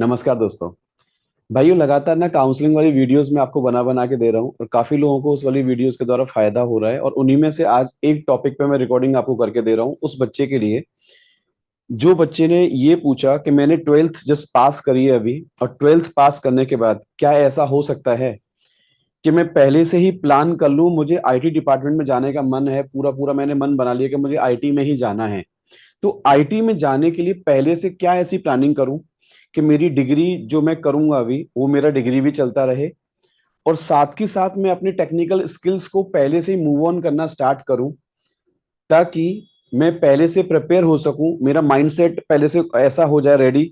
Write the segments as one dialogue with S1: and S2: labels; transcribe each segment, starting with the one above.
S1: नमस्कार दोस्तों। भाइयों, लगातार ना काउंसलिंग वाली वीडियोस में आपको बना बना के दे रहा हूँ और काफी लोगों को उस वाली वीडियोस के द्वारा फायदा हो रहा है। और उन्हीं में से आज एक टॉपिक पे मैं रिकॉर्डिंग आपको करके दे रहा हूँ उस बच्चे के लिए, जो बच्चे ने ये पूछा कि मैंने ट्वेल्थ जस्ट पास करी है अभी, और ट्वेल्थ पास करने के बाद क्या ऐसा हो सकता है कि मैं पहले से ही प्लान कर लूँ, मुझे आईटी डिपार्टमेंट में जाने का मन है, पूरा पूरा मैंने मन बना लिया कि मुझे आईटी में ही जाना है। तो आईटी में जाने के लिए पहले से क्या ऐसी प्लानिंग करूं कि मेरी डिग्री जो मैं करूंगा अभी वो मेरा डिग्री भी चलता रहे, और साथ ही साथ मैं अपने टेक्निकल स्किल्स को पहले से ही मूव ऑन करना स्टार्ट करूं, ताकि मैं पहले से प्रिपेयर हो सकूं, मेरा माइंडसेट पहले से ऐसा हो जाए रेडी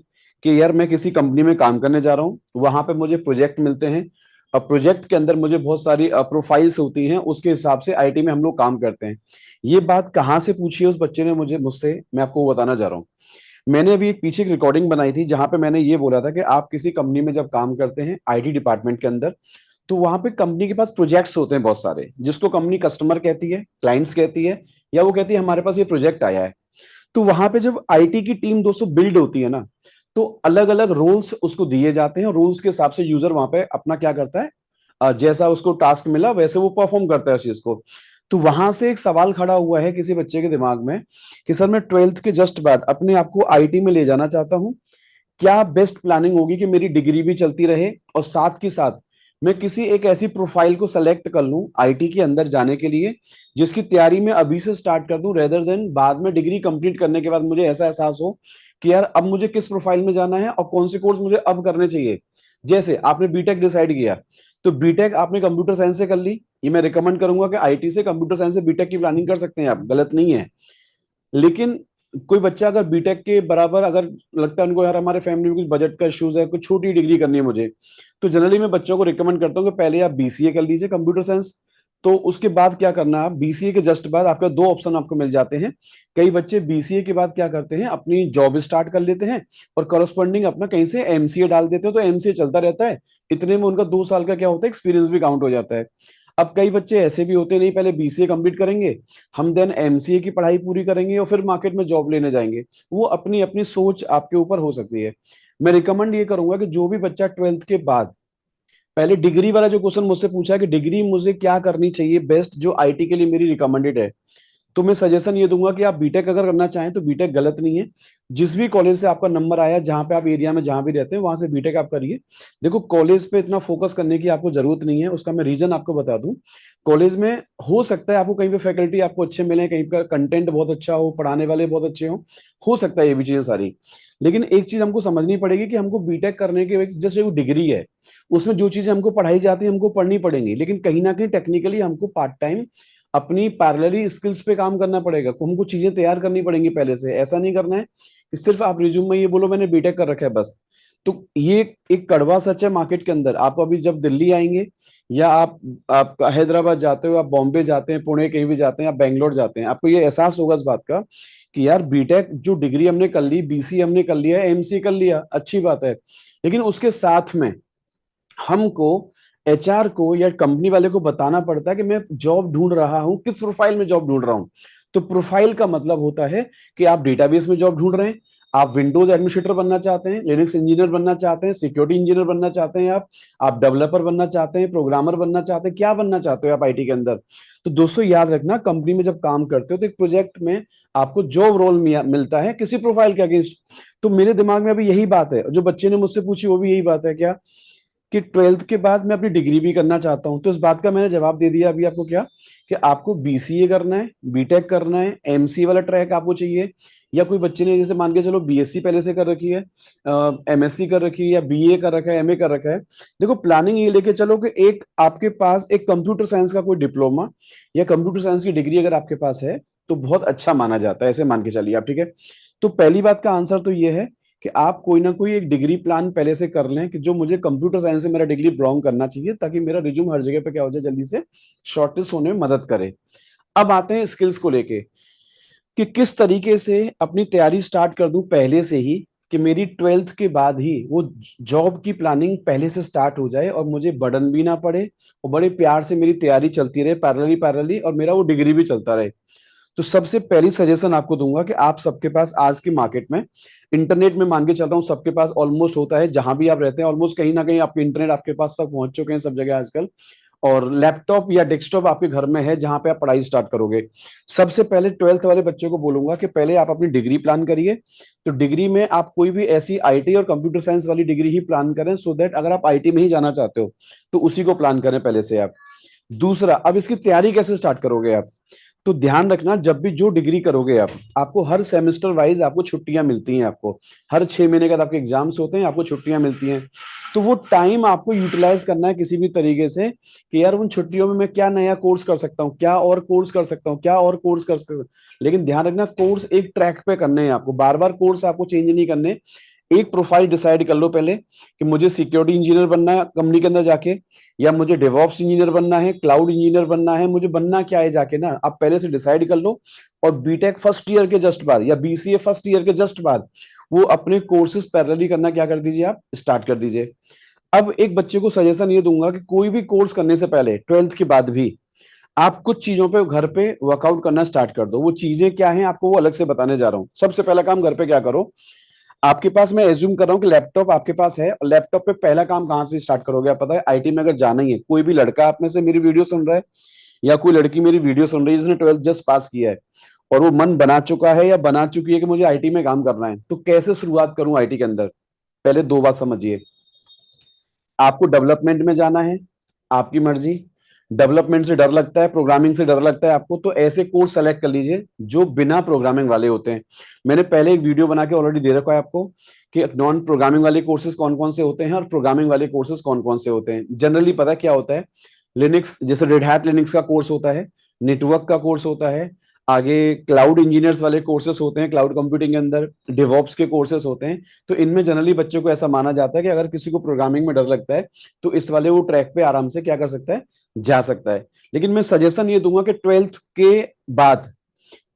S1: कि यार मैं किसी कंपनी में काम करने जा रहा हूं, वहां पे मुझे प्रोजेक्ट मिलते हैं। और प्रोजेक्ट के अंदर मुझे बहुत सारी प्रोफाइल्स होती हैं, उसके हिसाब से आईटी में हम लोग काम करते हैं। ये बात कहाँ से पूछी है उस बच्चे ने मुझे मुझसे, मैं आपको वो बताना चाह रहा हूँ। मैंने अभी एक पीछे एक रिकॉर्डिंग बनाई थी जहां पे मैंने ये बोला था कि आप किसी कंपनी में जब काम करते हैं आईटी डिपार्टमेंट के अंदर, तो वहां पे कंपनी के पास प्रोजेक्ट्स होते हैं बहुत सारे, जिसको कंपनी कस्टमर कहती है, क्लाइंट्स कहती है, या वो कहती है हमारे पास ये प्रोजेक्ट आया है। तो वहां पे जब आईटी की टीम दोस्तों बिल्ड होती है ना, तो अलग अलग रोल्स उसको दिए जाते हैं। रोल्स के हिसाब से यूजर वहां पे अपना क्या करता है, जैसा उसको टास्क मिला वैसे वो परफॉर्म करता है उस चीज को। तो वहां से एक सवाल खड़ा हुआ है किसी बच्चे के दिमाग में कि सर मैं ट्वेल्थ के जस्ट बाद अपने आप को आईटी में ले जाना चाहता हूँ, क्या बेस्ट प्लानिंग होगी कि मेरी डिग्री भी चलती रहे और साथ के साथ मैं किसी एक ऐसी प्रोफाइल को सेलेक्ट कर लूं आईटी के अंदर जाने के लिए, जिसकी तैयारी मैं अभी से स्टार्ट कर दूं, रेदर देन बाद में डिग्री कंप्लीट करने के बाद मुझे ऐसा एहसास हो कि यार अब मुझे किस प्रोफाइल में जाना है और कौन से कोर्स मुझे अब करने चाहिए। जैसे आपने बीटेक डिसाइड किया, तो बीटेक आपने कंप्यूटर साइंस से कर ली, ये मैं रिकमेंड करूंगा कि आईटी से कंप्यूटर साइंस से बीटेक की प्लानिंग कर सकते हैं आप, गलत नहीं है। लेकिन कोई बच्चा अगर बीटेक के बराबर अगर लगता है उनको यार हमारे फैमिली में कुछ बजट का इश्यूज है, कुछ छोटी डिग्री करनी है मुझे, तो जनरली मैं बच्चों को रिकमेंड करता हूँ कि पहले आप बीसीए कर लीजिए कंप्यूटर साइंस। तो उसके बाद क्या करना है, आप बीसीए के जस्ट बाद आपका दो ऑप्शन आपको मिल जाते हैं। कई बच्चे बीसीए के बाद क्या करते हैं, अपनी जॉब स्टार्ट कर लेते हैं और करस्पॉन्डिंग अपना कहीं से एमसीए डाल देते हैं, तो एमसीए चलता रहता है। इतने में उनका 2 साल का क्या होता है, एक्सपीरियंस भी काउंट हो जाता है। अब कई बच्चे ऐसे भी होते नहीं, पहले बीसीए कंप्लीट करेंगे, हम देन एमसीए की पढ़ाई पूरी करेंगे और फिर मार्केट में जॉब लेने जाएंगे। वो अपनी अपनी सोच आपके ऊपर हो सकती है। मैं रिकमेंड ये करूंगा कि जो भी बच्चा ट्वेल्थ के बाद, पहले डिग्री वाला जो क्वेश्चन मुझसे पूछा है कि डिग्री मुझे क्या करनी चाहिए बेस्ट जो आईटी के लिए मेरी रिकमेंडेड है, तो मैं सजेशन ये दूंगा कि आप बीटेक अगर करना चाहें तो बीटेक गलत नहीं है। जिस भी कॉलेज से आपका नंबर आया, जहां पे आप एरिया में जहां भी रहते हैं वहां से बीटेक आप करिए। देखो, कॉलेज पे इतना फोकस करने की आपको जरूरत नहीं है, उसका मैं रीजन आपको बता दूं। कॉलेज में हो सकता है आपको कहीं पे फैकल्टी आपको अच्छे मिले, कहीं का कंटेंट बहुत अच्छा हो, पढ़ाने वाले बहुत अच्छे हो सकता है ये भी चीजें सारी। लेकिन एक चीज हमको समझनी पड़ेगी कि हमको बीटेक करने के जैसे वो डिग्री है, उसमें जो चीजें हमको पढ़ाई जाती है हमको पढ़नी पड़ेंगी, लेकिन कहीं ना कहीं टेक्निकली हमको पार्ट टाइम अपनी पैरेलली स्किल्स पे काम करना पड़ेगा। हमको चीजें तैयार करनी पड़ेंगी पहले से, ऐसा नहीं करना है कि सिर्फ आप रिज्यूम में ये बोलो मैंने बीटेक कर रखा है बस। तो ये एक कड़वा सच है मार्केट के अंदर। आप अभी जब दिल्ली आएंगे, या आप हैदराबाद जाते हो, आप बॉम्बे जाते हैं, पुणे कहीं भी जाते हैं, आप बेंगलोर जाते हैं, आपको ये एहसास होगा इस बात का कि यार बीटेक जो डिग्री हमने कर ली, बीसी हमने कर लिया, एमसी कर लिया, अच्छी बात है, लेकिन उसके साथ में हमको एचआर को या कंपनी वाले को बताना पड़ता है कि मैं जॉब ढूंढ रहा हूं, किस प्रोफाइल में जॉब ढूंढ रहा हूं। तो प्रोफाइल का मतलब होता है कि आप डेटाबेस में जॉब ढूंढ रहे हैं, आप विंडोज एडमिनिस्ट्रेटर बनना चाहते हैं, लिनक्स इंजीनियर बनना चाहते हैं, सिक्योरिटी इंजीनियर बनना चाहते हैं, आप डेवलपर बनना चाहते हैं, प्रोग्रामर बनना चाहते हैं, क्या बनना चाहते हो आप आईटी के अंदर। तो दोस्तों याद रखना, कंपनी में जब काम करते हो तो एक प्रोजेक्ट में आपको जॉब रोल मिलता है किसी प्रोफाइल के अगेंस्ट। तो मेरे दिमाग में अभी यही बात है, जो बच्चे ने मुझसे पूछी वो भी यही बात है क्या, कि ट्वेल्थ के बाद मैं अपनी डिग्री भी करना चाहता हूं। तो इस बात का मैंने जवाब दे दिया अभी आपको क्या, कि आपको बीसीए करना है, बीटेक करना है, एमसी वाला ट्रैक आपको चाहिए, या कोई बच्चे ने जैसे मान के चलो बीएससी पहले से कर रखी है, एमएससी कर रखी है, या बीए कर रखा है, एमए कर रखा है। देखो, प्लानिंग ये लेके चलो कि एक आपके पास एक कंप्यूटर साइंस का कोई डिप्लोमा या कंप्यूटर साइंस की डिग्री अगर आपके पास है तो बहुत अच्छा माना जाता है, ऐसे मान के चलिए आप, ठीक है। तो पहली बात का आंसर तो ये है कि आप कोई ना कोई एक डिग्री प्लान पहले से कर लें कि जो मुझे कंप्यूटर साइंस से मेरा डिग्री बिलोंग करना चाहिए, ताकि मेरा रिज्यूम हर जगह पे क्या हो जाए, जल्दी से शॉर्टलिस्ट होने में मदद करे। अब आते हैं स्किल्स को लेके कि किस तरीके से अपनी तैयारी स्टार्ट कर दूं पहले से ही, कि मेरी ट्वेल्थ के बाद ही वो जॉब की प्लानिंग पहले से स्टार्ट हो जाए और मुझे बर्डन भी ना पड़े, और बड़े प्यार से मेरी तैयारी चलती रहे पैरेलली पैरेलली, और मेरा वो डिग्री भी चलता रहे। तो सबसे पहली सजेशन आपको दूंगा कि आप सबके पास आज की मार्केट में इंटरनेट में मान के चल रहा हूँ सबके पास ऑलमोस्ट होता है, जहां भी आप रहते हैं ऑलमोस्ट कहीं ना कहीं आपके इंटरनेट आपके पास सब पहुंच चुके हैं सब जगह आजकल। और लैपटॉप या डेस्कटॉप आपके घर में है जहां पे आप पढ़ाई स्टार्ट करोगे। सबसे पहले ट्वेल्थ वाले बच्चों को बोलूंगा कि पहले आप अपनी डिग्री प्लान करिए। तो डिग्री में आप कोई भी ऐसी आईटी और कंप्यूटर साइंस वाली डिग्री ही प्लान करें, सो दैट अगर आप आईटी में ही जाना चाहते हो तो उसी को प्लान करें पहले से आप। दूसरा, अब इसकी तैयारी कैसे स्टार्ट करोगे आप? तो ध्यान रखना, जब भी जो डिग्री करोगे आप, आपको हर सेमेस्टर वाइज आपको छुट्टियां मिलती हैं। आपको हर 6 महीने का आपके एग्जाम्स होते हैं, आपको छुट्टियां मिलती हैं। तो वो टाइम आपको यूटिलाइज करना है किसी भी तरीके से कि यार उन छुट्टियों में मैं क्या नया कोर्स कर सकता हूँ, क्या और कोर्स कर सकता हूँ, क्या और कोर्स कर सकता हूँ। लेकिन ध्यान रखना, कोर्स एक ट्रैक पे करने हैं आपको, बार बार कोर्स आपको चेंज नहीं करने। एक प्रोफाइल डिसाइड कर लो पहले कि मुझे सिक्योरिटी इंजीनियर बनना है कंपनी के अंदर जाके, या मुझे डेवऑप्स इंजीनियर बनना है, क्लाउड इंजीनियर बनना है, मुझे बनना क्या है जाके ना, आप पहले से डिसाइड कर लो। और बीटेक फर्स्ट ईयर के जस्ट बाद या बीसीए फर्स्ट ईयर के जस्ट बाद वो अपने कोर्सेज पैरेलली करना क्या कर दीजिए, आप स्टार्ट कर दीजिए। अब एक बच्चे को सजेशन ये दूंगा कि कोई भी कोर्स करने से पहले ट्वेल्थ के बाद भी आप कुछ चीजों पे घर पे वर्कआउट करना स्टार्ट कर दो। वो चीजें क्या हैं आपको वो अलग से बताने जा रहा हूँ। सबसे पहला काम घर पे क्या करो, आपके पास, मैं एज्यूम कर रहा हूँ कि लैपटॉप आपके पास है, और लैपटॉप पे पहला काम कहाँ से स्टार्ट करोगे? आप पता है, आईटी में अगर जाना ही है, कोई भी लड़का आप में से मेरी वीडियो सुन रहा है या कोई लड़की मेरी वीडियो सुन रही है जिसने ट्वेल्थ जस्ट पास किया है और वो मन बना चुका है या बना चुकी है कि मुझे आईटी में काम करना है, तो कैसे शुरुआत करूं आईटी के अंदर? पहले दो बात समझिए, आपको डेवलपमेंट में जाना है, आपकी मर्जी। डेवलपमेंट से डर लगता है, प्रोग्रामिंग से डर लगता है आपको, तो ऐसे कोर्स सेलेक्ट कर लीजिए जो बिना प्रोग्रामिंग वाले होते हैं। मैंने पहले एक वीडियो बना के ऑलरेडी दे रखा है आपको कि नॉन प्रोग्रामिंग वाले कोर्सेज कौन कौन से होते हैं और प्रोग्रामिंग वाले कोर्सेज कौन कौन से होते हैं। जनरली पता है क्या होता है, लिनक्स जैसे रेड हैट लिनक्स का कोर्स होता है, नेटवर्क का कोर्स होता है, आगे क्लाउड इंजीनियर्स वाले कोर्सेस होते हैं, क्लाउड कंप्यूटिंग के अंदर डेवऑप्स के कोर्सेस होते हैं। तो इनमें जनरली बच्चों को ऐसा माना जाता है कि अगर किसी को प्रोग्रामिंग में डर लगता है तो इस वाले वो ट्रैक पे आराम से क्या कर सकता है, जा सकता है। लेकिन मैं सजेशन ये दूंगा कि ट्वेल्थ के बाद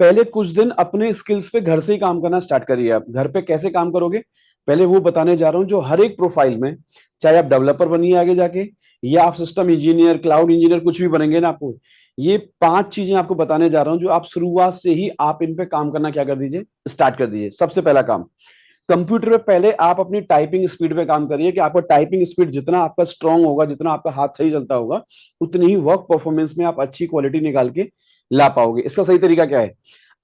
S1: पहले कुछ दिन अपने स्किल्स पे घर से ही काम करना स्टार्ट करिए। आप घर पे कैसे काम करोगे पहले वो बताने जा रहा हूं, जो हर एक प्रोफाइल में, चाहे आप डेवलपर बनिए आगे जाके या आप सिस्टम इंजीनियर क्लाउड इंजीनियर कुछ भी बनेंगे ना, आपको ये 5 चीजें आपको बताने जा रहा हूं जो आप शुरुआत से ही आप इन पे काम करना क्या कर दीजिए, स्टार्ट कर दीजिए। सबसे पहला काम, कंप्यूटर पे पहले आप अपनी टाइपिंग स्पीड पे काम करिए कि आपका टाइपिंग स्पीड जितना आपका स्ट्रांग होगा, जितना आपका हाथ सही चलता होगा, उतनी ही वर्क परफॉर्मेंस में आप अच्छी क्वालिटी निकाल के ला पाओगे। इसका सही तरीका क्या है,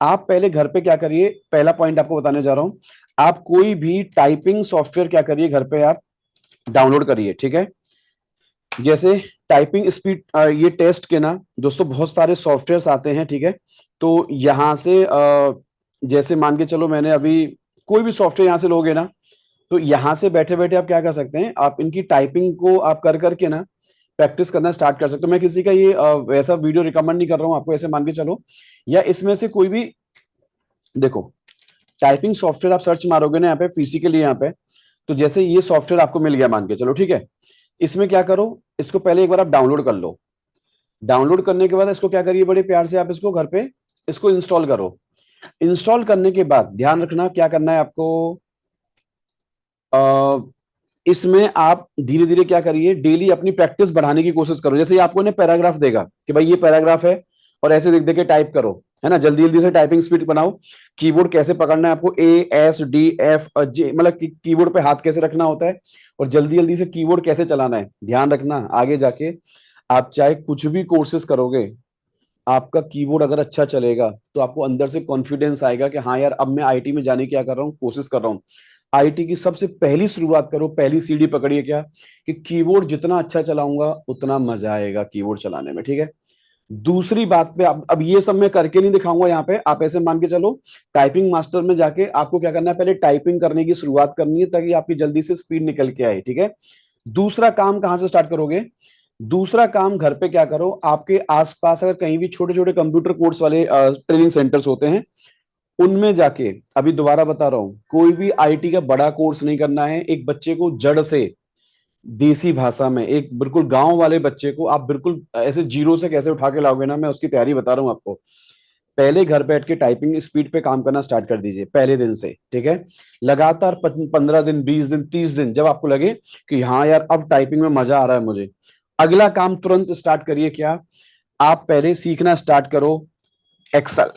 S1: आप पहले घर पे क्या करिए, पहला पॉइंट आपको बताने जा रहा हूं, आप कोई भी टाइपिंग सॉफ्टवेयर क्या करिए घर पे आप डाउनलोड करिए, ठीक है। जैसे टाइपिंग स्पीड ये टेस्ट के ना दोस्तों बहुत सारे सॉफ्टवेयर्स आते हैं, ठीक है। तो यहां से जैसे मान के चलो मैंने अभी कोई भी सॉफ्टवेयर यहां से लोगे ना, तो यहां से बैठे बैठे आप क्या कर सकते हैं, आप इनकी टाइपिंग को आप कर करके ना प्रैक्टिस करना स्टार्ट कर सकते हो। मैं किसी का ये वैसा वीडियो रिकमेंड नहीं कर रहा हूं आपको, ऐसे मान के चलो, या इसमें से कोई भी देखो, टाइपिंग सॉफ्टवेयर आप सर्च मारोगे ना यहाँ पे फिजिकली यहाँ पे, तो जैसे ये सॉफ्टवेयर आपको मिल गया मान के चलो, ठीक है। इसमें क्या करो, इसको पहले एक बार आप डाउनलोड कर लो। डाउनलोड करने के बाद इसको क्या करिए, बड़े प्यार से आप इसको घर पे इसको इंस्टॉल करो। इंस्टॉल करने के बाद ध्यान रखना क्या करना है आपको, इसमें आप धीरे धीरे क्या करिए, डेली अपनी प्रैक्टिस बढ़ाने की कोशिश करो। जैसे ये आपको ने पैराग्राफ देगा कि भाई ये पैराग्राफ है, और ऐसे देख देख के टाइप करो, है ना, जल्दी जल्दी से टाइपिंग स्पीड बनाओ। कीबोर्ड कैसे पकड़ना है आपको, A S D F G, मतलब कीबोर्ड पे हाथ कैसे रखना होता है, और जल्दी जल्दी से कीबोर्ड कैसे चलाना है, ध्यान रखना। आगे जाके आप चाहे कुछ भी कोर्सेज करोगे, आपका कीबोर्ड अगर अच्छा चलेगा तो आपको अंदर से कॉन्फिडेंस आएगा कि हाँ यार अब मैं आईटी में जाने की क्या कर रहा हूँ, कोशिश कर रहा हूँ। आईटी की सबसे पहली शुरुआत करो, पहली सीढ़ी पकड़िए क्या, कि कीबोर्ड जितना अच्छा चलाऊंगा उतना मजा आएगा कीबोर्ड चलाने में, ठीक है। दूसरी बात पे अब ये सब मैं करके नहीं दिखाऊंगा यहाँ पे, आप ऐसे मान के चलो टाइपिंग मास्टर में जाके आपको क्या करना है, पहले टाइपिंग करने की शुरुआत करनी है ताकि आपकी जल्दी से स्पीड निकल के आए, ठीक है। दूसरा काम कहां से स्टार्ट करोगे, दूसरा काम घर पे क्या करो, आपके आसपास अगर कहीं भी छोटे छोटे कंप्यूटर कोर्स वाले ट्रेनिंग सेंटर्स होते हैं, उनमें जाके, अभी दोबारा बता रहा हूं, कोई भी आईटी का बड़ा कोर्स नहीं करना है। एक बच्चे को जड़ से, देसी भाषा में, एक बिल्कुल गांव वाले बच्चे को आप बिल्कुल ऐसे जीरो से कैसे उठा के लाओगे ना, मैं उसकी तैयारी बता रहा हूं आपको। पहले घर बैठ के टाइपिंग स्पीड पे काम करना स्टार्ट कर दीजिए पहले दिन से, ठीक है। लगातार 15 दिन 20 दिन 30 दिन, जब आपको लगे कि हाँ यार अब टाइपिंग में मजा आ रहा है मुझे, अगला काम तुरंत स्टार्ट करिए क्या, आप पहले सीखना स्टार्ट करो एक्सेल।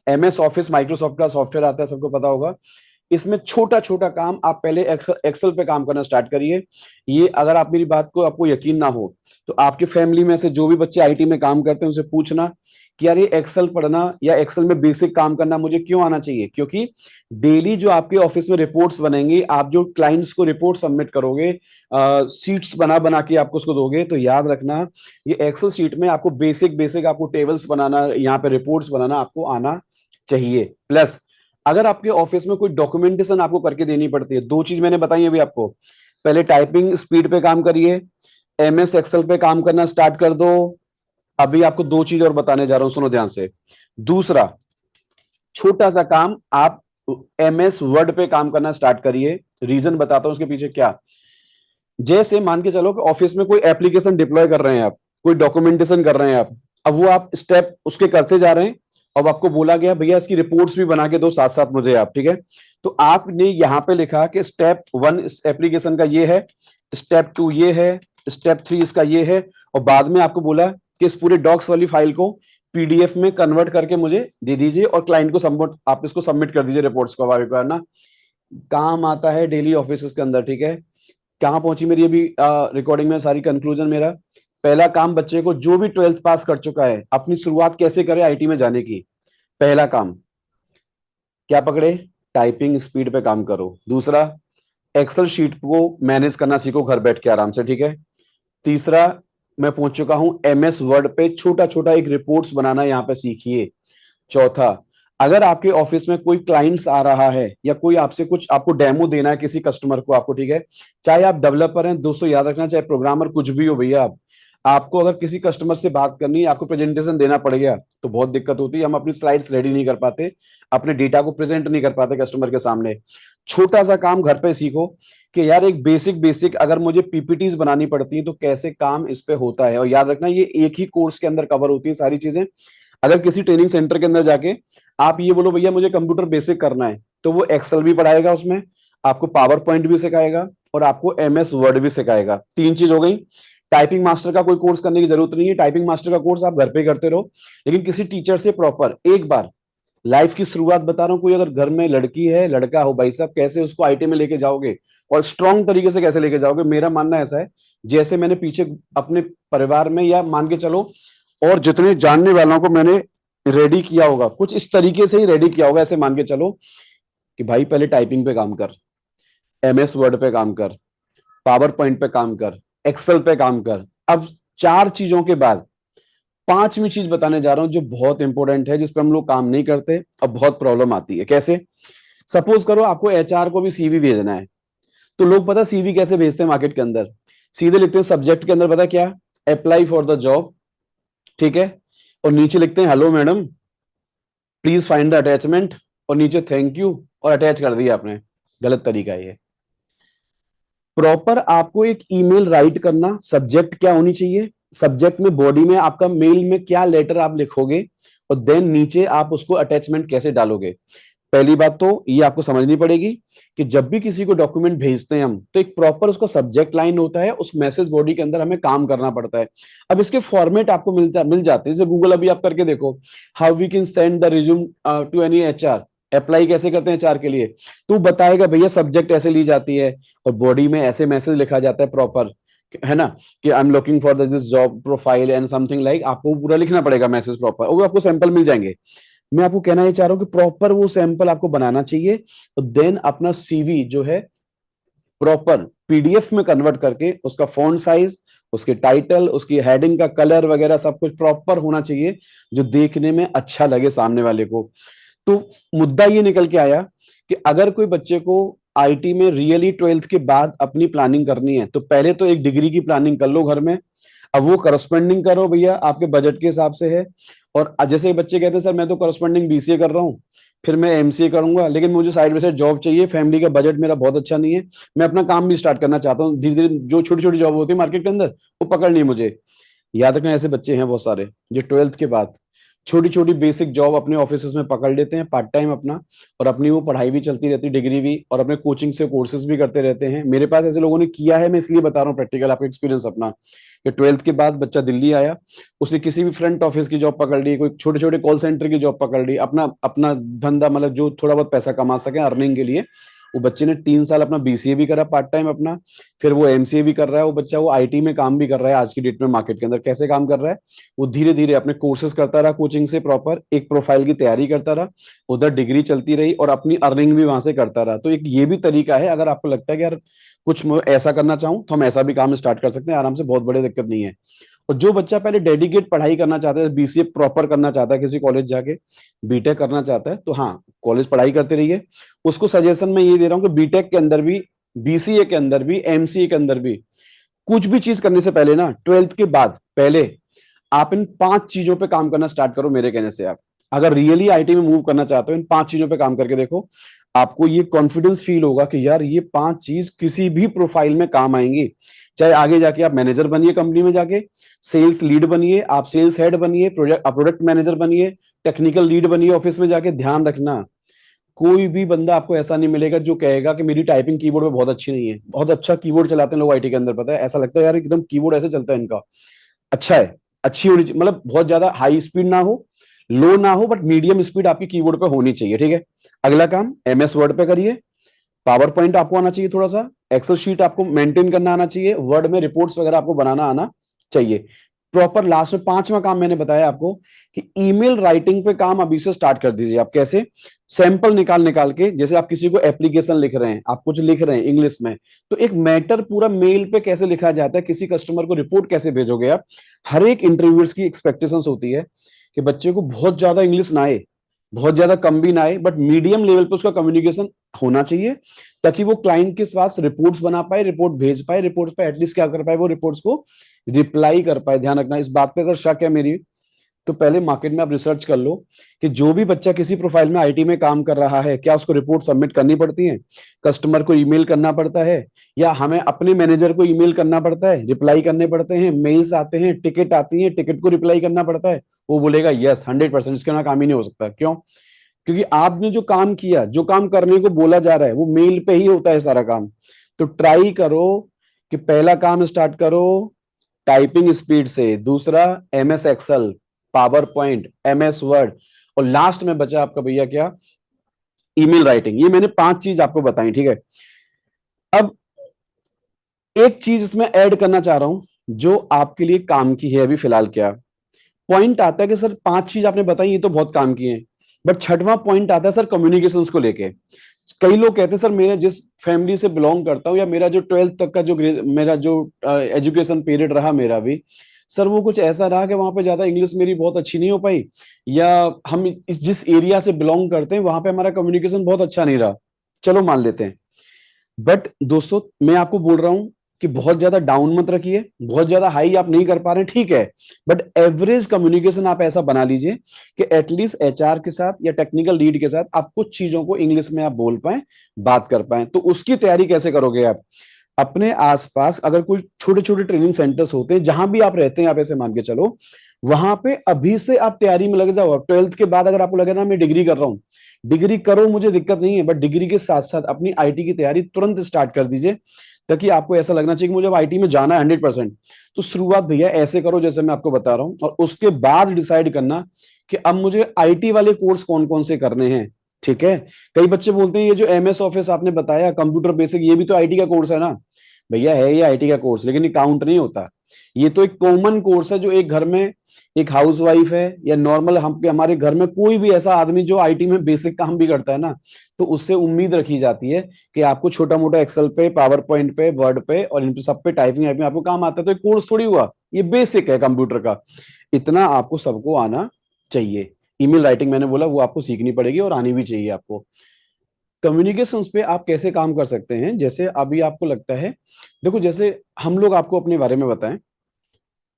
S1: MS ऑफिस माइक्रोसॉफ्ट का सॉफ्टवेयर आता है, सबको पता होगा। इसमें छोटा छोटा काम आप पहले एक्सेल पे काम करना स्टार्ट करिए। ये अगर आप मेरी बात को आपको यकीन ना हो तो आपकी फैमिली में से जो भी बच्चे आईटी में काम करते हैं उनसे पूछना कि यार ये एक्सेल पढ़ना या एक्सेल में बेसिक काम करना मुझे क्यों आना चाहिए, क्योंकि डेली जो आपके ऑफिस में रिपोर्ट्स बनेंगी, आप जो क्लाइंट्स को रिपोर्ट सबमिट करोगे, सीट्स बना बना के आपको उसको दोगे, तो याद रखना ये एक्सेल शीट में आपको बेसिक बेसिक आपको टेबल्स बनाना, यहाँ पे रिपोर्ट्स बनाना आपको आना चाहिए। प्लस अगर आपके ऑफिस में कोई डॉक्यूमेंटेशन आपको करके देनी पड़ती है, दो चीज मैंने बताई अभी आपको, पहले टाइपिंग स्पीड पे काम करिए, एमएस एक्सेल पे काम करना स्टार्ट कर दो। अभी आपको दो चीज और बताने जा रहा हूं, सुनो ध्यान से। दूसरा छोटा सा काम, आप एमएस वर्ड पे काम करना स्टार्ट करिए। रीजन बताता हूं उसके पीछे क्या। जैसे मान के चलो कि ऑफिस में कोई एप्लीकेशन डिप्लॉय कर रहे हैं आप, कोई डॉक्यूमेंटेशन कर रहे हैं आप, अब वो आप स्टेप उसके करते जा रहे हैं, अब आपको बोला गया भैया इसकी रिपोर्ट्स भी बना के दो साथ साथ मुझे आप, ठीक है। तो आपने यहां पे लिखा कि स्टेप 1 इस एप्लीकेशन का ये है, स्टेप 2 ये है, स्टेप 3 इसका ये है, और बाद में आपको बोला कि इस पूरे डॉक्स वाली फाइल को पीडीएफ में कन्वर्ट करके मुझे दे दीजिए और क्लाइंट को सबमिट, आप इसको सबमिट कर दीजिए रिपोर्ट्स को करना। काम आता है डेली ऑफिस के अंदर, ठीक है। कहां पहुंची मेरी अभी रिकॉर्डिंग में सारी कंक्लूजन मेरा। पहला काम बच्चे को, जो भी 12th पास कर चुका है, अपनी शुरुआत कैसे करे आईटी में जाने की। पहला काम क्या पकड़े, टाइपिंग स्पीड पे काम करो। दूसरा, एक्सेल शीट को मैनेज करना सीखो घर बैठ के आराम से, ठीक है। तीसरा, मैं पहुंच चुका हूं एमएस वर्ड पे छोटा छोटा एक रिपोर्ट्स बनाना यहां पे सीखिए। चौथा, अगर आपके ऑफिस में कोई क्लाइंट्स आ रहा है या कोई आपसे कुछ आपको डेमो देना है किसी कस्टमर को आपको, ठीक है, चाहे आप डेवलपर हैं दोस्तों, याद रखना, चाहे प्रोग्रामर कुछ भी हो भैया, आप आपको अगर किसी कस्टमर से बात करनी है, आपको प्रेजेंटेशन देना पड़ गया तो बहुत दिक्कत होती है, हम अपनी स्लाइड्स रेडी नहीं कर पाते, अपने डेटा को प्रेजेंट नहीं कर पाते कस्टमर के सामने। छोटा सा काम घर पे सीखो कि यार एक बेसिक बेसिक अगर मुझे पीपीटीज बनानी पड़ती है तो कैसे काम इस पे होता है, और याद रखना ये एक ही कोर्स के अंदर कवर होती है सारी चीजें। अगर किसी ट्रेनिंग सेंटर के अंदर जाके आप ये बोलो भैया मुझे कंप्यूटर बेसिक करना है, तो वो एक्सेल भी पढ़ाएगा, उसमें आपको पावर पॉइंट भी सिखाएगा और आपको एमएस वर्ड भी सिखाएगा। तीन चीज हो गई। टाइपिंग मास्टर का कोई कोर्स करने की जरूरत नहीं है, टाइपिंग मास्टर का कोर्स आप घर पे करते रहो, लेकिन किसी टीचर से प्रॉपर एक बार लाइफ की शुरुआत बता रहा हूं, कोई अगर घर में लड़की है लड़का हो, भाई साहब कैसे उसको आईटी में लेके जाओगे और स्ट्रांग तरीके से कैसे लेके जाओगे, मेरा मानना ऐसा है जैसे मैंने पीछे अपने परिवार में या मान के चलो और जितने जानने वालों को मैंने रेडी किया होगा, कुछ इस तरीके से ही रेडी किया होगा, ऐसे मान के चलो कि भाई पहले टाइपिंग पे काम कर, एमएस वर्ड पे काम कर, पावर पॉइंट पे काम कर, एक्सेल पे काम कर। अब चार चीजों के बाद पांचवी चीज बताने जा रहा हूं जो बहुत इंपॉर्टेंट है, जिस पर हम लोग काम नहीं करते और बहुत प्रॉब्लम आती है। कैसे? सपोज करो आपको एचआर को भी सीवी भेजना है, तो लोग पता सीवी कैसे भेजते हैं मार्केट के अंदर, सीधे लिखते हैं सब्जेक्ट के अंदर, पता क्या, अप्लाई फॉर द जॉब, ठीक है, और नीचे लिखते हैं hello madam please find the attachment, और नीचे थैंक यू और अटैच कर दिया आपने। गलत तरीका है ये। प्रॉपर आपको एक ईमेल राइट करना, सब्जेक्ट क्या होनी चाहिए, सब्जेक्ट में बॉडी में आपका मेल में क्या लेटर आप लिखोगे, और देन नीचे आप उसको अटैचमेंट कैसे डालोगे। पहली बात तो ये आपको समझनी पड़ेगी कि जब भी किसी को डॉक्यूमेंट भेजते हैं हम, तो एक प्रॉपर उसका सब्जेक्ट लाइन होता है, उस मैसेज बॉडी के अंदर हमें काम करना पड़ता है। अब इसके फॉर्मेट आपको मिल जाते हैं, जैसे गूगल अभी आप करके देखो, how we can send the resume to any HR, apply कैसे करते हैं एचआर के लिए, तो बताएगा भैया सब्जेक्ट ऐसे ली जाती है और बॉडी में ऐसे मैसेज लिखा जाता है प्रॉपर, है ना, कि I am looking for this job profile and something like, आपको पूरा लिखना पड़ेगा मैसेज प्रॉपर, और वो आपको सैंपल मिल जाएंगे। मैं आपको कहना ये चाह रहा हूं कि प्रॉपर वो सैंपल आपको बनाना चाहिए, और देन अपना सीवी जो है प्रॉपर पीडीएफ में कन्वर्ट करके उसका फॉन्ट साइज, उसके टाइटल, उसकी हेडिंग का कलर वगैरह सब कुछ प्रॉपर होना चाहिए, जो देखने में अच्छा लगे सामने वाले को। तो मुद्दा ये निकल के आया कि अगर कोई बच्चे को आईटी में रियली 12th के बाद अपनी प्लानिंग करनी है, तो पहले तो एक डिग्री की प्लानिंग कर लो घर में। अब वो करस्पॉन्डिंग करो भैया आपके बजट के हिसाब से है, और जैसे बच्चे कहते हैं सर मैं तो करस्पॉन्डिंग बीसीए कर रहा हूँ, फिर मैं एमसीए करूंगा, लेकिन मुझे साइड बाय साइड जॉब चाहिए, फैमिली का बजट मेरा बहुत अच्छा नहीं है, मैं अपना काम भी स्टार्ट करना चाहता हूँ, धीरे धीरे जो छोटी छोटी जॉब होती है मार्केट के अंदर वो पकड़नी है मुझे। याद रखना ऐसे बच्चे हैं बहुत सारे जो 12th के बाद छोटी छोटी बेसिक जॉब अपने ऑफिस में पकड़ लेते हैं पार्ट टाइम अपना, और अपनी वो पढ़ाई भी चलती रहती है, डिग्री भी, और अपने कोचिंग से कोर्सेज भी करते रहते हैं। मेरे पास ऐसे लोगों ने किया है, मैं इसलिए बता रहा हूँ प्रैक्टिकल आपका एक्सपीरियंस अपना, कि 12th के बाद बच्चा दिल्ली आया, उसने किसी भी फ्रंट ऑफिस की जॉब पकड़ ली, कोई छोटे छोटे कॉल सेंटर की जॉब पकड़ ली, अपना अपना धंधा, मतलब जो थोड़ा बहुत पैसा कमा सके अर्निंग के लिए। वो बच्चे ने 3 साल अपना बीसीए भी करा पार्ट टाइम अपना, फिर वो एमसीए भी कर रहा है वो बच्चा, वो आईटी में काम भी कर रहा है आज की डेट में मार्केट के अंदर। कैसे काम कर रहा है, वो धीरे धीरे अपने कोर्सेज करता रहा, कोचिंग से प्रॉपर एक प्रोफाइल की तैयारी करता रहा, उधर डिग्री चलती रही, और अपनी अर्निंग भी वहां से करता रहा। तो एक ये भी तरीका है, अगर आपको लगता है कि यार कुछ मैं ऐसा करना चाहूँ तो हम ऐसा भी काम स्टार्ट कर सकते हैं आराम से, बहुत बड़ी दिक्कत नहीं है। और जो बच्चा पहले डेडिकेट पढ़ाई करना चाहता है, बीसीए प्रॉपर करना चाहता है, किसी कॉलेज जाके बीटेक करना चाहता है, तो हाँ कॉलेज पढ़ाई करते रहिए। उसको सजेशन मैं ये दे रहा हूँ कि बीटेक के अंदर भी, बीसीए के अंदर भी, एमसीए के अंदर भी, कुछ भी चीज करने से पहले ना 12th के बाद पहले आप इन 5 चीजों पे काम करना स्टार्ट करो मेरे कहने से। आप अगर रियली आईटी में मूव करना चाहते हो, इन 5 चीजों पे काम करके देखो, आपको ये कॉन्फिडेंस फील होगा कि यार ये 5 चीज किसी भी प्रोफाइल में काम आएंगी। चाहे आगे जाके आप मैनेजर बनिए कंपनी में जाके, सेल्स लीड बनिए, आप सेल्स हेड बनिए, प्रोडक्ट मैनेजर बनिए, टेक्निकल लीड बनिए ऑफिस में जाके। ध्यान रखना, कोई भी बंदा आपको ऐसा नहीं मिलेगा जो कहेगा कि मेरी टाइपिंग कीबोर्ड में बहुत अच्छी नहीं है। बहुत अच्छा कीबोर्ड चलाते हैं लोग आईटी के अंदर, पता है, ऐसा लगता है यार एकदम कीबोर्ड ऐसे चलता है इनका, अच्छा है, अच्छी होनी चाहिए, मतलब बहुत ज्यादा हाई स्पीड ना हो, लो ना हो, बट मीडियम स्पीड आपकी कीबोर्ड पे होनी चाहिए, ठीक है। अगला काम एमएस वर्ड पे करिए, पावर पॉइंट आपको आना चाहिए थोड़ा सा, एक्सेल शीट आपको मेंटेन करना आना चाहिए, वर्ड में रिपोर्ट्स वगैरह आपको बनाना आना चाहिए प्रॉपर। लास्ट में 5वां काम मैंने बताया आपको कि ईमेल राइटिंग पे काम अभी से स्टार्ट कर दीजिए। आप कैसे, सैंपल निकाल निकाल के, जैसे आप किसी को एप्लीकेशन लिख रहे हैं, आप कुछ लिख रहे हैं इंग्लिश में, तो एक मैटर पूरा मेल पे कैसे लिखा जाता है, किसी कस्टमर को रिपोर्ट कैसे भेजोगे आप। हर एक इंटरव्यूअर्स की एक्सपेक्टेशंस होती है कि बच्चे को बहुत ज्यादा इंग्लिश ना आए, बहुत ज्यादा कम भी ना आए, बट मीडियम लेवल पे उसका कम्युनिकेशन होना चाहिए, ताकि वो क्लाइंट के पास रिपोर्ट्स बना पाए, रिपोर्ट भेज पाए, रिपोर्ट्स पे एटलीस्ट क्या कर पाए, वो रिपोर्ट्स को रिप्लाई कर पाए। ध्यान रखना इस बात पे, अगर शक है मेरी तो पहले मार्केट में आप रिसर्च कर लो कि जो भी बच्चा किसी प्रोफाइल में आईटी में काम कर रहा है, क्या उसको रिपोर्ट सबमिट करनी पड़ती है, कस्टमर को ईमेल करना पड़ता है, या हमें अपने मैनेजर को ईमेल करना पड़ता है, रिप्लाई करने पड़ते हैं, मेल्स आते हैं, टिकट आती है, टिकट को रिप्लाई करना पड़ता है। वो बोलेगा यस 100%, इसके ना काम ही नहीं हो सकता। क्यों? क्योंकि आपने जो काम किया, जो काम करने को बोला जा रहा है, वो मेल पे ही होता है सारा काम। तो ट्राई करो कि पहला काम स्टार्ट करो टाइपिंग स्पीड से, दूसरा MS Excel, PowerPoint, MS Word, और लास्ट में बचा आपका भैया क्या, ईमेल राइटिंग। ये मैंने 5 चीज आपको बताई, ठीक है। अब एक चीज इसमें ऐड करना चाह रहा हूं जो आपके लिए काम की है अभी फिलहाल। क्या पॉइंट आता है कि सर 5 चीज आपने बताई, ये तो बहुत काम की है, बट छठवां पॉइंट आता है सर कम्युनिकेशंस को लेके। कई लोग कहते हैं सर मेरे जिस फैमिली से बिलोंग करता हूँ, या मेरा जो 12th तक का जो मेरा जो एजुकेशन पीरियड रहा मेरा भी, सर वो कुछ ऐसा रहा कि वहां पे ज्यादा इंग्लिश मेरी बहुत अच्छी नहीं हो पाई, या हम जिस एरिया से बिलोंग करते हैं वहां पे हमारा कम्युनिकेशन बहुत अच्छा नहीं रहा। चलो मान लेते हैं, बट दोस्तों मैं आपको बोल रहा हूं कि बहुत ज्यादा डाउन मत रखिए, बहुत ज्यादा हाई आप नहीं कर पा रहे हैं, ठीक है, बट एवरेज कम्युनिकेशन आप ऐसा बना लीजिए कि एटलीस्ट एचआर के साथ या टेक्निकल लीड के साथ आप कुछ चीजों को इंग्लिश में आप बोल पाए, बात कर पाए। तो उसकी तैयारी कैसे करोगे आप, अपने आसपास अगर कोई छोटे छोटे ट्रेनिंग सेंटर्स होते हैं, जहां भी आप रहते हैं, आप ऐसे मान के चलो वहां पे अभी से आप तैयारी में लग जाओ। 12th के बाद अगर आपको लगे ना मैं डिग्री कर रहा हूँ, डिग्री करो, मुझे दिक्कत नहीं है, बट डिग्री के साथ साथ अपनी आईटी की तैयारी तुरंत स्टार्ट कर दीजिए, ताकि आपको ऐसा लगना चाहिए कि मुझे अब आईटी में जाना है 100%। तो शुरुआत भैया ऐसे करो जैसे मैं आपको बता रहा हूँ, और उसके बाद डिसाइड करना कि अब मुझे आईटी वाले कोर्स कौन कौन से करने हैं, ठीक है। कई बच्चे बोलते हैं ये जो एमएस ऑफिस आपने बताया, कंप्यूटर बेसिक, ये भी तो आईटी का कोर्स है ना। भैया है ये आईटी का कोर्स, लेकिन ये काउंट नहीं होता। ये तो एक कॉमन कोर्स है जो एक घर में एक हाउसवाइफ है, या नॉर्मल हम हमारे घर में कोई भी ऐसा आदमी जो आईटी में बेसिक काम भी करता है ना, तो उससे उम्मीद रखी जाती है कि आपको छोटा मोटा एक्सेल पे, पावर पॉइंट पे, वर्ड पे और इन पे सब पे टाइपिंग वाइपिंग आपको काम आता है। तो एक कोर्स थोड़ी हुआ, ये बेसिक है कंप्यूटर का, इतना आपको सबको आना चाहिए। ईमेल राइटिंग मैंने बोला वो आपको सीखनी पड़ेगी और आनी भी चाहिए आपको। कम्युनिकेशंस पे आप कैसे काम कर सकते हैं, जैसे अभी आपको लगता है, देखो जैसे हम लोग आपको अपने बारे में बताएं,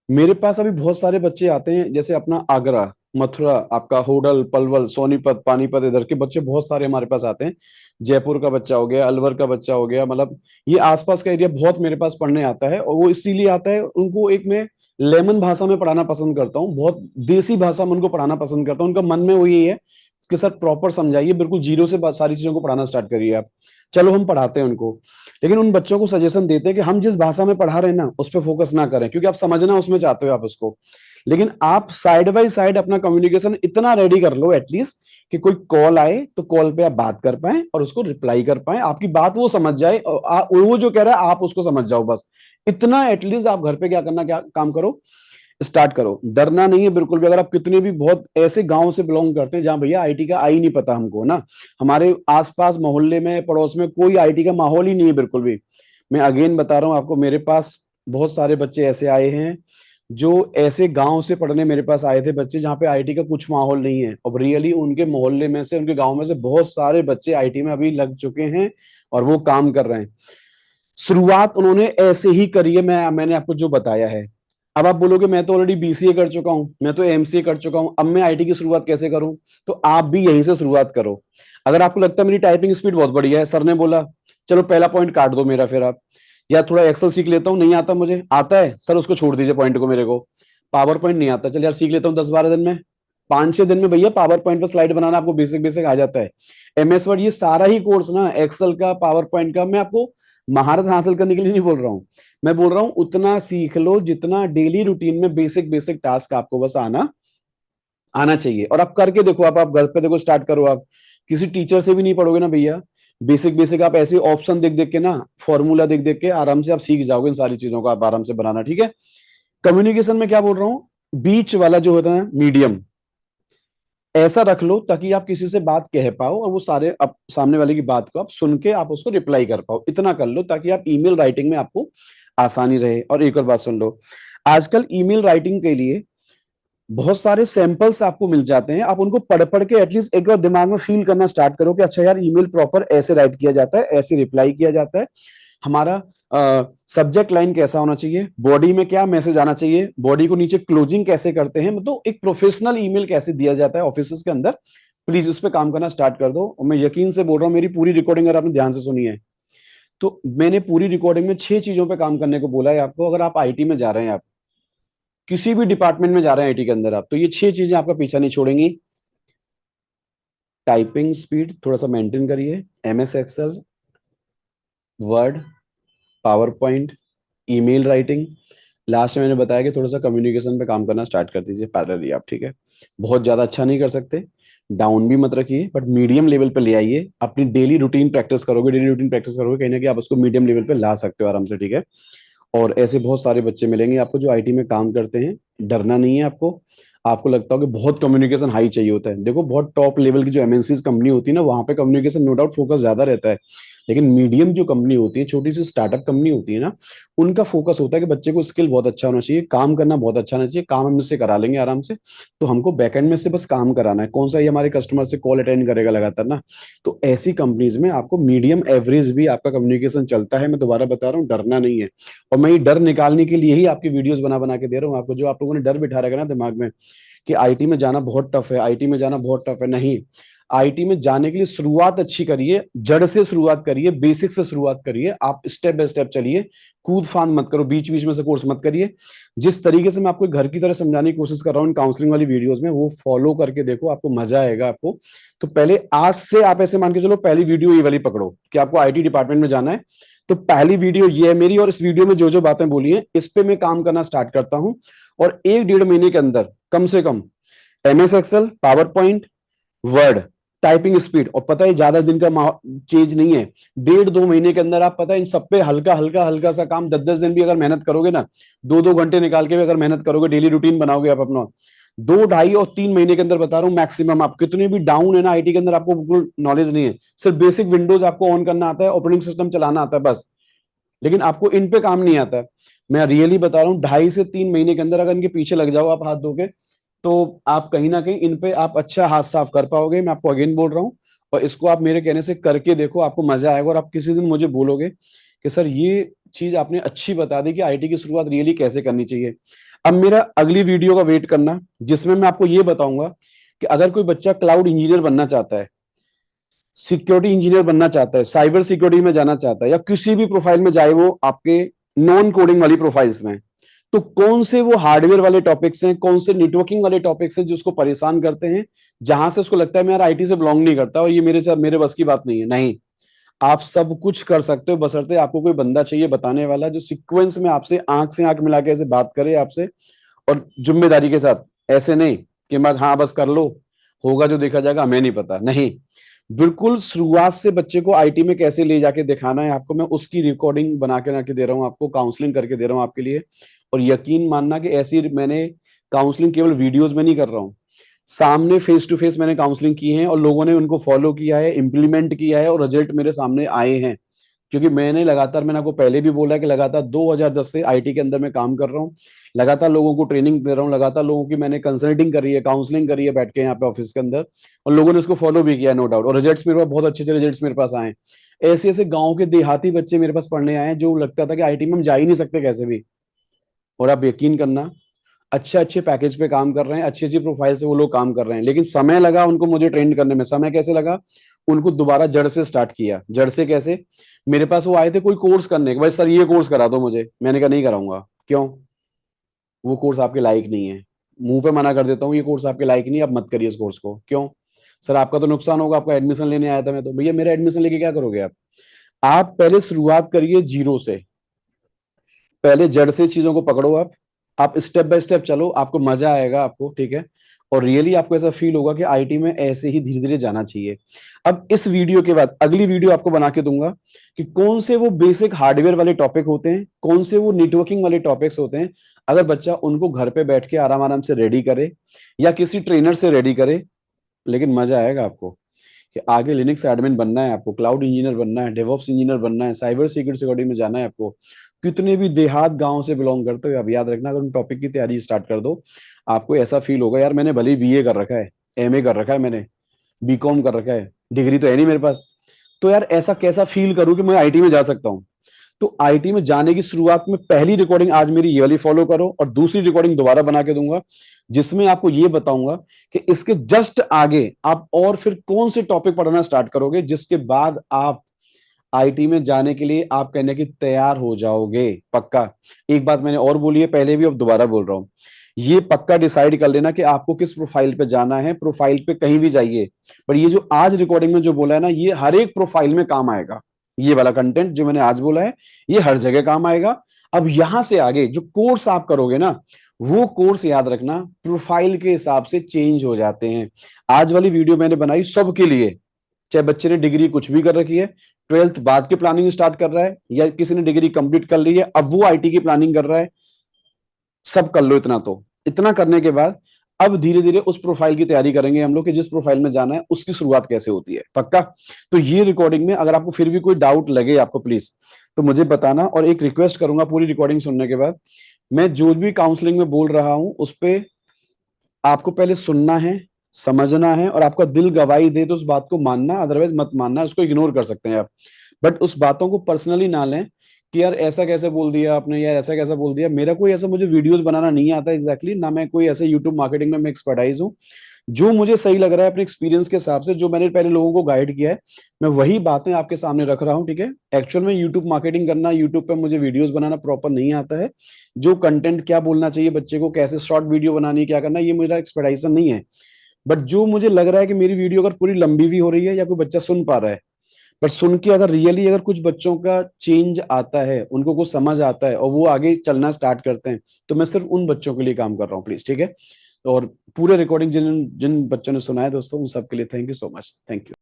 S1: मेरे पास अभी बहुत सारे बच्चे आते हैं, जैसे अपना आगरा, मथुरा, आपका होडल, पलवल, सोनीपत, पानीपत, इधर के बच्चे बहुत सारे हमारे पास आते हैं। जयपुर का बच्चा हो गया, अलवर का बच्चा हो गया, मतलब ये आसपास का एरिया बहुत मेरे पास पढ़ने आता है, और वो इसीलिए आता है, उनको एक मैं लेमन भाषा में पढ़ाना पसंद करता हूँ, बहुत देसी भाषा में उनको पढ़ाना पसंद करता हूँ। उनका मन में वो यही है कि सर प्रॉपर समझाइए, बिल्कुल जीरो से सारी चीजों को पढ़ाना स्टार्ट करिए आप। चलो हम पढ़ाते हैं उनको, लेकिन उन बच्चों को सजेशन देते हैं कि हम जिस भाषा में पढ़ा रहे हैं ना उस पर फोकस ना करें, क्योंकि आप समझना उसमें चाहते हो आप उसको। लेकिन आप साइड बाय साइड अपना कम्युनिकेशन इतना रेडी कर लो एटलीस्ट कि कोई कॉल आए तो कॉल पे आप बात कर पाए और उसको रिप्लाई कर पाए, आपकी बात वो समझ जाए और वो जो कह रहा है आप उसको समझ जाओ, बस इतना एटलीस्ट आप घर पे क्या करना, क्या काम करो, स्टार्ट करो। डरना नहीं है बिल्कुल भी। अगर आप कितने भी बहुत ऐसे गांव से बिलोंग करते हैं जहां भैया आईटी का आई नहीं पता हमको ना, हमारे आसपास मोहल्ले में पड़ोस में कोई आईटी का माहौल ही नहीं है बिल्कुल भी, मैं अगेन बता रहा हूं आपको, मेरे पास बहुत सारे बच्चे ऐसे आए हैं जो ऐसे गांव से पढ़ने मेरे पास आए थे बच्चे जहाँ पे आईटी का कुछ माहौल नहीं है, और रियली उनके मोहल्ले में से उनके गांव में से बहुत सारे बच्चे आईटी में अभी लग चुके हैं और वो काम कर रहे हैं। शुरुआत उन्होंने ऐसे ही करी है, मैंने आपको जो बताया है। अब आप बोलोगे मैं तो ऑलरेडी बीसीए कर चुका हूं, मैं तो एमसीए कर चुका हूं, अब मैं आईटी की शुरुआत कैसे करूं? तो आप भी यहीं से शुरुआत करो। अगर आपको लगता है मेरी टाइपिंग स्पीड बहुत बढ़िया है, सर ने बोला चलो पहला पॉइंट काट दो मेरा, फिर आप या थोड़ा एक्सेल सीख लेता हूँ, नहीं आता मुझे, आता है सर उसको छोड़ दीजिए पॉइंट को, मेरे को पावर पॉइंट नहीं आता, चल यार सीख लेता हूँ 10-12 दिन में, 5-6 दिन में भैया पावर पॉइंट पर स्लाइड बनाना आपको बेसिक बेसिक आ जाता है। एमएस वर्ड ये सारा ही कोर्स ना एक्सेल का पावर पॉइंट का, मैं आपको महारत हासिल करने के लिए नहीं बोल रहा हूँ, मैं बोल रहा हूँ उतना सीख लो जितना डेली रूटीन में बेसिक बेसिक टास्क आपको बस आना आना चाहिए। और आप करके देखो, आप घर पे देखो, स्टार्ट करो आप, किसी टीचर से भी नहीं पढ़ोगे ना भैया, बेसिक बेसिक आप ऐसे ऑप्शन देख देख के ना, फॉर्मूला देख देख के आराम से आप सीख जाओगे इन सारी चीजों को, आप आराम से बनाना, ठीक है। कम्युनिकेशन में क्या बोल रहा हूँ, बीच वाला जो होता है मीडियम, ऐसा रख लो ताकि आप किसी से बात कह पाओ और वो सारे अब सामने वाले की बात को आप सुन के आप उसको रिप्लाई कर पाओ, इतना कर लो ताकि आप ईमेल राइटिंग में आपको आसानी रहे। और एक और बात सुन लो, आजकल ईमेल राइटिंग के लिए बहुत सारे सैंपल्स आपको मिल जाते हैं, आप उनको पढ़ पढ़ के एटलीस्ट एक बार दिमाग में फील करना स्टार्ट करो कि अच्छा यार ईमेल प्रॉपर ऐसे राइट किया जाता है, ऐसे रिप्लाई किया जाता है, हमारा सब्जेक्ट लाइन कैसा होना चाहिए, बॉडी में क्या मैसेज आना चाहिए, बॉडी को नीचे क्लोजिंग कैसे करते हैं, मतलब एक प्रोफेशनल ईमेल कैसे दिया जाता है ऑफिस के अंदर। प्लीज उस पर काम करना स्टार्ट कर दो, और मैं यकीन से बोल रहा हूँ, मेरी पूरी रिकॉर्डिंग अगर आपने ध्यान से सुनी है तो मैंने पूरी रिकॉर्डिंग में 6 चीजों पे काम करने को बोला है आपको। अगर आप आईटी में जा रहे हैं, आप किसी भी डिपार्टमेंट में जा रहे हैं आईटी के अंदर आप, तो ये 6 चीजें आपका पीछा नहीं छोड़ेंगी। टाइपिंग स्पीड थोड़ा सा मेंटेन करिए, MS Excel, Word, PowerPoint, email writing, last में मैंने बताया कि थोड़ा सा कम्युनिकेशन पे काम करना स्टार्ट कर दीजिए पैरेलली आप, ठीक है। बहुत ज्यादा अच्छा नहीं कर सकते, डाउन भी मत रखिए, बट मीडियम लेवल पे ले आइए, अपनी डेली रूटीन प्रैक्टिस करोगे, डेली रूटीन प्रैक्टिस करोगे, कहीं ना कहीं आप उसको मीडियम लेवल पे ला सकते हो आराम से, ठीक है। और ऐसे बहुत सारे बच्चे मिलेंगे आपको जो आईटी में काम करते हैं, डरना नहीं है आपको। आपको लगता हो कि बहुत कम्युनिकेशन हाई चाहिए होता है, देखो बहुत टॉप लेवल की जो एमएनसीज कंपनी होती है ना, वहां पे कम्युनिकेशन नो डाउट फोकस ज्यादा रहता है, लेकिन मीडियम जो कंपनी होती है, छोटी सी स्टार्टअप कंपनी होती है ना, उनका फोकस होता है कि बच्चे को स्किल बहुत अच्छा होना चाहिए, काम करना बहुत अच्छा होना चाहिए, काम हम इससे करा लेंगे आराम से, तो हमको बैकएंड में से बस काम कराना है, कौन सा ये हमारे कस्टमर से कॉल अटेंड करेगा लगातार ना। तो ऐसी कंपनीज में आपको मीडियम एवरेज भी आपका कम्युनिकेशन चलता है, मैं दोबारा बता रहा हूँ, डरना नहीं है। और मैं ये डर निकालने के लिए ही आपकी वीडियोस बना बना के दे रहा हूँ आपको, जो आप लोगों ने डर बिठा रखा ना दिमाग में कि आईटी में जाना बहुत टफ है, आईटी में जाना बहुत टफ है, नहीं। आईटी में जाने के लिए शुरुआत अच्छी करिए, जड़ से शुरुआत करिए, बेसिक से शुरुआत करिए, आप स्टेप बाय स्टेप चलिए, कूद फांद मत करो, बीच बीच में से कोर्स मत करिए। जिस तरीके से मैं आपको घर की तरह समझाने की कोशिश कर रहा हूँ काउंसलिंग वाली वीडियोस में, वो फॉलो करके देखो, आपको मजा आएगा आपको। तो पहले आज से आप ऐसे मान के चलो, पहली वीडियो ये वाली पकड़ो कि आपको आईटी डिपार्टमेंट में जाना है, तो पहली वीडियो ये है मेरी, और इस वीडियो में जो जो बातें बोली हैं इस पे मैं काम करना स्टार्ट करता हूं, और 1-1.5 महीने के अंदर कम से कम MS Excel, PowerPoint, Word, typing speed, और पता है ज्यादा दिन का चीज नहीं है, 1.5-2 महीने के अंदर आप पता है इन सब पे हल्का हल्का हल्का सा काम 10-10 दिन भी अगर मेहनत करोगे ना, 2-2 घंटे निकाल के भी अगर मेहनत करोगे, डेली रूटीन बनाओगे आप अपना, 2, ढाई और 3 महीने के अंदर बता रहा हूँ मैक्सिमम। आप कितने भी डाउन है ना आईटी के अंदर, आपको बिल्कुल नॉलेज नहीं है, सिर्फ बेसिक विंडोज आपको ऑन करना आता है, ऑपरेटिंग सिस्टम चलाना आता है बस, लेकिन आपको इन पे काम नहीं आता है। मैं रियली बता रहा हूँ, 2.5 से 3 महीने के अंदर अगर इनके पीछे लग जाओ आप हाथ धो के, तो आप कहीं ना कहीं इन पे आप अच्छा हाथ साफ कर पाओगे, मैं आपको अगेन बोल रहा हूँ। और इसको आप मेरे कहने से करके देखो, आपको मजा आएगा, और आप किसी दिन मुझे बोलोगे कि सर ये चीज आपने अच्छी बता दी कि आईटी की शुरुआत रियली कैसे करनी चाहिए। अब मेरा अगली वीडियो का वेट करना, जिसमें मैं आपको ये बताऊंगा कि अगर कोई बच्चा क्लाउड इंजीनियर बनना चाहता है, सिक्योरिटी इंजीनियर बनना चाहता है, साइबर सिक्योरिटी में जाना चाहता है, या किसी भी प्रोफाइल में जाए वो आपके नॉन कोडिंग वाली प्रोफाइल्स में, तो कौन से वो हार्डवेयर वाले टॉपिक्स हैं, कौन से नेटवर्किंग वाले टॉपिक्स हैं जो उसको परेशान करते हैं, जहां से उसको लगता है मैं यार आईटी से बिलोंग नहीं करता और ये मेरे बस की बात नहीं है। नहीं, आप सब कुछ कर सकते हो, बशर्ते आपको कोई बंदा चाहिए बताने वाला जो सीक्वेंस में आपसे आंख से आंख मिला के ऐसे बात करे आपसे, और जिम्मेदारी के साथ। ऐसे नहीं कि मैं हाँ बस कर लो, होगा जो देखा जाएगा, हमें नहीं पता। नहीं, बिल्कुल शुरुआत से बच्चे को आईटी में कैसे ले जाके दिखाना है आपको, मैं उसकी रिकॉर्डिंग बना के दे रहा हूँ आपको, काउंसलिंग करके दे रहा हूँ आपके लिए। और यकीन मानना कि ऐसी मैंने काउंसलिंग केवल वीडियोस में नहीं कर रहा हूँ, सामने फेस टू फेस मैंने काउंसलिंग की है और लोगों ने उनको फॉलो किया है, इंप्लीमेंट किया है और रिजल्ट मेरे सामने आए हैं। क्योंकि मैंने आपको पहले भी बोला है कि लगातार 2010 से आईटी के अंदर मैं काम कर रहा हूँ, लगातार लोगों को ट्रेनिंग दे रहा हूँ, लगातार लोगों की मैंने कंसल्टिंग करी है, काउंसलिंग करी है बैठ के यहाँ पे ऑफिस के अंदर, और लोगों ने उसको फॉलो भी किया, नो डाउट। और रिजल्ट्स मेरे पास बहुत अच्छे अच्छे रिजल्ट्स मेरे पास आए। ऐसे ऐसे गाँव के देहाती बच्चे मेरे पास पढ़ने आए हैं जो लगता था कि आईटी में हम जा ही नहीं सकते कैसे भी। और आप यकीन करना, अच्छे अच्छे पैकेज पे काम कर रहे हैं, अच्छी अच्छी प्रोफाइल से वो लोग काम कर रहे हैं, लेकिन समय लगा उनको मुझे ट्रेन करने में। समय कैसे लगा, उनको दोबारा जड़ से स्टार्ट किया। जड़ से कैसे, मेरे पास वो आए थे कोई कोर्स करने के, भाई सर ये कोर्स करा दो मुझे, मैंने कहा नहीं कराऊंगा। क्यों? वो कोर्स आपके लायक नहीं है। मुंह पे मना कर देता हूँ, ये कोर्स आपके लायक नहीं है, आप मत करिए इस कोर्स को। क्यों? सर आपका तो नुकसान होगा, आपका एडमिशन लेने आया था मैं तो। भैया मेरा एडमिशन लेके क्या करोगे आप पहले शुरुआत करिए जीरो से, पहले जड़ से चीजों को पकड़ो आप स्टेप बाय स्टेप चलो, आपको मजा आएगा आपको, ठीक है। और रियली आपको ऐसा फील होगा कि आईटी में ऐसे ही धीरे धीरे जाना चाहिए। अब इस वीडियो के बाद अगली वीडियो आपको बना के दूंगा कि कौन से वो बेसिक हार्डवेयर वाले टॉपिक होते हैं, कौन से वो नेटवर्किंग वाले टॉपिक्स होते हैं। अगर बच्चा उनको घर पे बैठ के आराम आराम से रेडी करे या किसी ट्रेनर से रेडी करे, लेकिन मजा आएगा आपको कि आगे लिनक्स एडमिन बनना है आपको, क्लाउड इंजीनियर बनना है, डेवऑप्स इंजीनियर बनना है, साइबर सिक्योरिटी में जाना है आपको। कितने भी देहात गांव से बिलोंग करते हो, अब याद रखना, अगर उन टॉपिक की तैयारी स्टार्ट कर दो, आपको ऐसा फील होगा यार मैंने भले ही बीए कर रखा है, एमए कर रखा है, मैंने बीकॉम कर रखा है, डिग्री तो है नहीं मेरे पास, तो यार ऐसा कैसा फील करूं कि मैं आईटी में जा सकता हूं। तो आईटी में जाने की शुरुआत में पहली रिकॉर्डिंग आज मेरी ये वाली फॉलो करो, और दूसरी रिकॉर्डिंग दोबारा बना के दूंगा जिसमें आपको ये बताऊंगा कि इसके जस्ट आगे आप और फिर कौन से टॉपिक पढ़ना स्टार्ट करोगे, जिसके बाद आप आईटी में जाने के लिए आप कहने की तैयार हो जाओगे पक्का। एक बात मैंने और बोली है पहले भी, अब दोबारा बोल रहा हूं, ये पक्का डिसाइड कर लेना कि आपको किस प्रोफाइल पे जाना है। प्रोफाइल पे कहीं भी जाइए, पर ये जो आज रिकॉर्डिंग में जो बोला है ना, ये हर एक प्रोफाइल में काम आएगा। ये वाला कंटेंट जो मैंने आज बोला है, ये हर जगह काम आएगा। अब यहां से आगे जो कोर्स आप करोगे ना, वो कोर्स याद रखना प्रोफाइल के हिसाब से चेंज हो जाते हैं। आज वाली वीडियो मैंने बनाई सबके लिए, चाहे बच्चे ने डिग्री कुछ भी कर रखी है, ट्वेल्थ बाद की प्लानिंग स्टार्ट कर रहा है, या किसी ने डिग्री कंप्लीट कर ली है अब वो आईटी की प्लानिंग कर रहा है, सब कर लो इतना। तो इतना करने के बाद अब धीरे धीरे उस प्रोफाइल की तैयारी करेंगे हम लोग कि जिस प्रोफाइल में जाना है उसकी शुरुआत कैसे होती है पक्का। तो ये रिकॉर्डिंग में अगर आपको फिर भी कोई डाउट लगे आपको, प्लीज तो मुझे बताना। और एक रिक्वेस्ट करूंगा, पूरी रिकॉर्डिंग सुनने के बाद मैं जो भी काउंसलिंग में बोल रहा हूं उस पे आपको पहले सुनना है, समझना है, और आपका दिल गवाही दे तो उस बात को मानना, अदरवाइज मत मानना, उसको इग्नोर कर सकते हैं आप। बट उस बातों को पर्सनली ना लें कि यार ऐसा कैसे बोल दिया आपने, या ऐसा कैसा बोल दिया। मेरा कोई ऐसा, मुझे वीडियोस बनाना नहीं आता एग्जैक्टली ना, मैं कोई ऐसे यूट्यूब मार्केटिंग में मैं एक्सपर्टाइज हूँ। जो मुझे सही लग रहा है अपने एक्सपीरियंस के हिसाब से, जो मैंने पहले लोगों को गाइड किया है, मैं वही बातें आपके सामने रख रहा हूँ, ठीक है। एक्चुअल में यूट्यूब मार्केटिंग करना, यूट्यूब पे मुझे वीडियोस बनाना प्रॉपर नहीं आता है। जो कंटेंट क्या बोलना चाहिए बच्चे को, कैसे शॉर्ट वीडियो बनानी है, क्या करना है, ये मेरा एक्सपर्टाइजेशन नहीं है। बट जो मुझे लग रहा है कि मेरी वीडियो अगर पूरी लंबी भी हो रही है या कोई बच्चा सुन पा रहा है, पर सुन के अगर रियली अगर कुछ बच्चों का चेंज आता है, उनको कुछ समझ आता है और वो आगे चलना स्टार्ट करते हैं, तो मैं सिर्फ उन बच्चों के लिए काम कर रहा हूँ प्लीज, ठीक है। और पूरे रिकॉर्डिंग जिन जिन बच्चों ने सुना है दोस्तों, उन सबके लिए thank you so much, thank you.